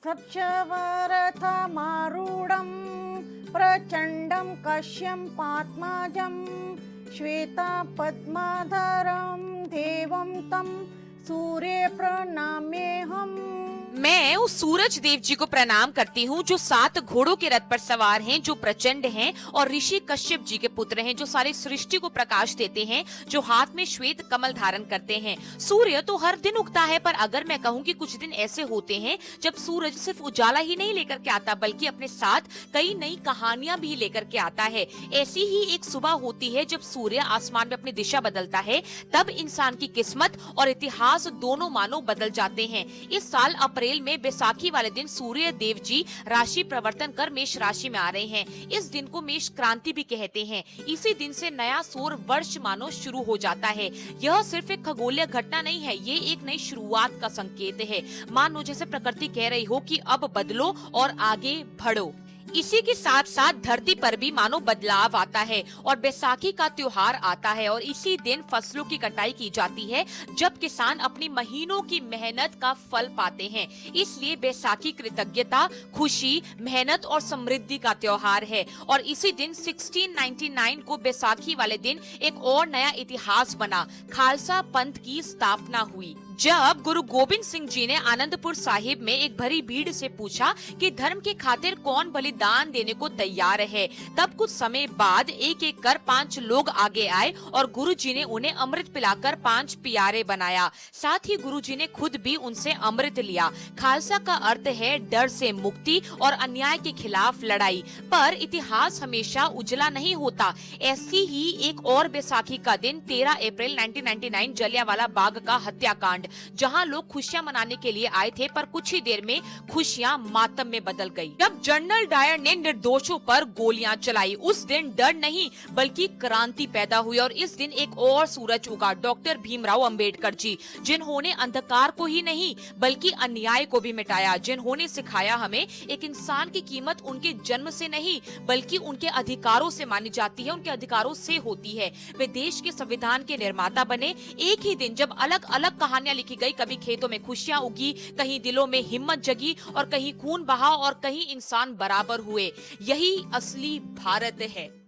सप्तवरथमारूढं प्रचण्डं कश्यपात्मजं श्वेतपद्माधरं देवं तं सूर्ये प्रणम्येऽहम्। मैं उस सूरज देव जी को प्रणाम करती हूँ जो 7 घोड़ों के रथ पर सवार हैं, जो प्रचंड हैं और ऋषि कश्यप जी के पुत्र हैं, जो सारी सृष्टि को प्रकाश देते हैं, जो हाथ में श्वेत कमल धारण करते हैं। सूर्य तो हर दिन उगता है, पर अगर मैं कहूँ कि कुछ दिन ऐसे होते हैं जब सूरज सिर्फ उजाला ही नहीं लेकर के आता, बल्कि अपने साथ कई नई कहानियां भी लेकर के आता है। ऐसी ही एक सुबह होती है जब सूर्य आसमान में अपनी दिशा बदलता है, तब इंसान की किस्मत और इतिहास दोनों मानो बदल जाते हैं। इस साल अप्रैल में बैसाखी वाले दिन सूर्य देव जी राशि परिवर्तन कर मेष राशि में आ रहे हैं। इस दिन को मेष क्रांति भी कहते हैं। इसी दिन से नया सौर वर्ष मानो शुरू हो जाता है। यह सिर्फ एक खगोलीय घटना नहीं है, ये एक नई शुरुआत का संकेत है। मानो जैसे प्रकृति कह रही हो कि अब बदलो और आगे बढ़ो। इसी के साथ साथ धरती पर भी मानो बदलाव आता है और बैसाखी का त्योहार आता है, और इसी दिन फसलों की कटाई की जाती है, जब किसान अपनी महीनों की मेहनत का फल पाते हैं। इसलिए बैसाखी कृतज्ञता, खुशी, मेहनत और समृद्धि का त्योहार है। और इसी दिन 1699 को बैसाखी वाले दिन एक और नया इतिहास बना। खालसा पंथ की स्थापना हुई, जब गुरु गोबिंद सिंह जी ने आनंदपुर साहिब में एक भरी भीड़ से पूछा कि धर्म के खातिर कौन बलिदान देने को तैयार है। तब कुछ समय बाद एक एक कर 5 लोग आगे आए और गुरु जी ने उन्हें अमृत पिलाकर 5 प्यारे बनाया। साथ ही गुरु जी ने खुद भी उनसे अमृत लिया। खालसा का अर्थ है डर से मुक्ति और अन्याय के खिलाफ लड़ाई। पर इतिहास हमेशा उजला नहीं होता। ऐसी ही एक और बैसाखी का दिन 13 अप्रैल 1999 जलियांवाला बाग का हत्याकांड, जहां लोग खुशियां मनाने के लिए आए थे, पर कुछ ही देर में खुशियां मातम में बदल गई जब जनरल डायर ने निर्दोषों पर गोलियां चलाई। उस दिन डर नहीं बल्कि क्रांति पैदा हुई, और इस दिन एक और सूरज उगा, डॉक्टर भीमराव अंबेडकर जी, जिन्होंने अंधकार को ही नहीं बल्कि अन्याय को भी मिटाया, जिन्होंने सिखाया हमें एक इंसान की कीमत उनके जन्म से नहीं बल्कि उनके अधिकारों से मानी जाती है, उनके अधिकारों से होती है। वे देश के संविधान के निर्माता बने एक ही दिन जब अलग अलग कहानियां लिखी गई। कभी खेतों में खुशियां उगी, कहीं दिलों में हिम्मत जगी, और कहीं खून बहा, और कहीं इंसान बराबर हुए। यही असली भारत है।